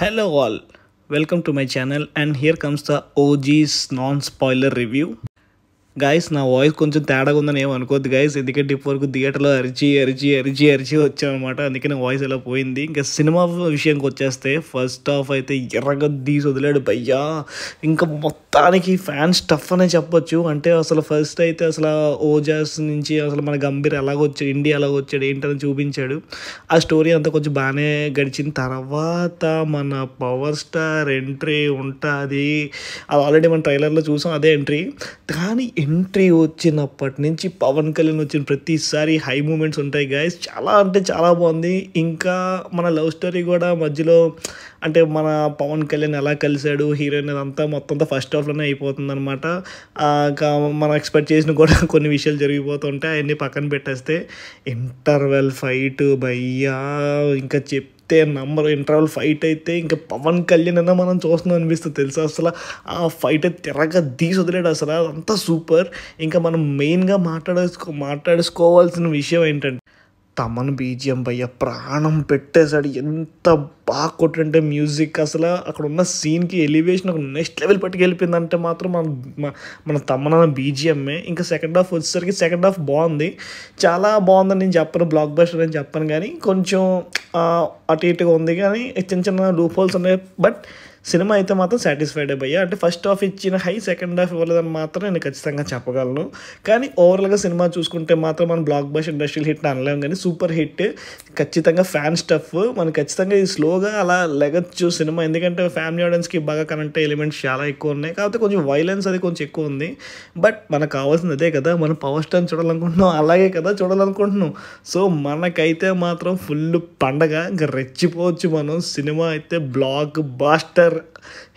Hello all, welcome to my channel and here comes the OG's non-spoiler review. Guys నా voice కొంచెం తేడాగా ఉందని ఏమనుకోద్దు guys, ఎందుకంటే ఇప్పటివరకు థియేటర్లో అరిచి వచ్చామన్నమాట, అందుకే నా వాయిస్ ఎలా పోయింది. ఇంకా సినిమా విషయానికి వచ్చేస్తే ఫస్ట్ హాఫ్ అయితే ఎర్రగా తీసి వదిలాడు భయ్యా. ఇంకా మొత్తానికి ఫ్యాన్ స్టఫ్ అనే చెప్పొచ్చు. అంటే అసలు ఫస్ట్ అయితే అసలు ఓజాస్ నుంచి అసలు మన గంభీర్ ఎలాగొచ్చాడు, ఇండియా ఎలాగొచ్చాడు ఏంటని చూపించాడు. ఆ స్టోరీ అంతా కొంచెం బాగానే గడిచిన తర్వాత మన పవర్ స్టార్ ఎంట్రీ ఉంటుంది. అది ఆల్రెడీ మన ట్రైలర్లో చూసాం, అదే ఎంట్రీ. కానీ ఎంట్రీ వచ్చినప్పటి నుంచి పవన్ కళ్యాణ్ వచ్చిన ప్రతిసారి హై మూమెంట్స్ ఉంటాయి గైస్. చాలా అంటే చాలా బాగుంది. ఇంకా మన లవ్ స్టోరీ కూడా మధ్యలో, అంటే మన పవన్ కళ్యాణ్ ఎలా కలిశాడు హీరోయిన్ అదంతా మొత్తంతో ఫస్ట్ హాఫ్లోనే అయిపోతుంది అనమాట. మనం ఎక్స్పెక్ట్ చేసిన కూడా కొన్ని విషయాలు జరిగిపోతుంటాయి, అవన్నీ పక్కన పెట్టేస్తే ఇంటర్వెల్ ఫైట్ భయ్యా ఇంకా ఇంటర్వల్ ఫైట్ అయితే ఇంకా పవన్ కళ్యాణ్ అయినా మనం చూస్తున్నాం అనిపిస్తుంది తెలుసా. అసలు ఆ ఫైట్ అయితే తిరగ తీసి వదిలేడు, అసలు అంతా సూపర్. ఇంకా మనం మెయిన్గా మాట్లాడుకోవాల్సిన విషయం ఏంటంటే తమన్ బీజిఎం భయ్య ప్రాణం పెట్టేశాడు. ఎంత బాగా కొట్టుంటే మ్యూజిక్, అసలు అక్కడ ఉన్న సీన్కి ఎలివేషన్ ఒక నెక్స్ట్ లెవెల్ పట్టుకెళ్ళిపోయిందంటే మాత్రం మన తమన్ బీజిఎంఏ. ఇంకా సెకండ్ హాఫ్ వచ్చేసరికి సెకండ్ హాఫ్ బాగుంది, చాలా బాగుందని నేను చెప్పను, బ్లాక్ బస్టర్ అని చెప్పను, కానీ కొంచెం అటు ఇటుగా ఉంది, కానీ చిన్న లూప్ హోల్స్ ఉన్నాయి. బట్ సినిమా అయితే మాత్రం సాటిస్ఫైడ్ అయిపోయా. అంటే ఫస్ట్ హాఫ్ ఇచ్చిన హై సెకండ్ హాఫ్ ఇవ్వలేదని మాత్రం నేను ఖచ్చితంగా చెప్పగలను. కానీ ఓవరాల్గా సినిమా చూసుకుంటే మాత్రం మనం బ్లాక్ బస్టర్ ఇండస్ట్రియల్ హిట్ అనలేము, కానీ సూపర్ హిట్ ఖచ్చితంగా. ఫ్యాన్ స్టఫ్ మనకి ఖచ్చితంగా ఇది స్లోగా అలా లెగచ్చు సినిమా, ఎందుకంటే ఫ్యామిలీ ఆడియన్స్కి బాగా కనెక్ట్ ఎలిమెంట్స్ చాలా ఎక్కువ ఉన్నాయి. కాకపోతే కొంచెం వైలెన్స్ అది కొంచెం ఎక్కువ ఉంది. బట్ మనకు కావాల్సింది అదే కదా, మనం పవర్ స్టార్ చూడాలనుకుంటున్నాం, అలాగే కదా చూడాలనుకుంటున్నాం. సో మనకైతే మాత్రం ఫుల్ పండగ, ఇంకా రెచ్చిపోవచ్చు మనం. సినిమా అయితే బ్లాక్ బస్టర్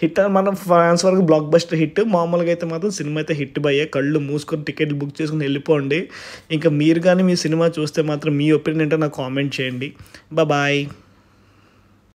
హిట్, మన ఫ్యాన్స్ వరకు బ్లాక్ బస్టర్ హిట్. మామూలుగా అయితే మాత్రం సినిమా అయితే హిట్ భయ్యా. కళ్ళు మూసుకొని టికెట్లు బుక్ చేసుకుని వెళ్ళిపోండి. ఇంకా మీరు కానీ మీ సినిమా చూస్తే మాత్రం మీ ఒపీనియన్ ఏంటో నాకు కామెంట్ చేయండి. బాయ్.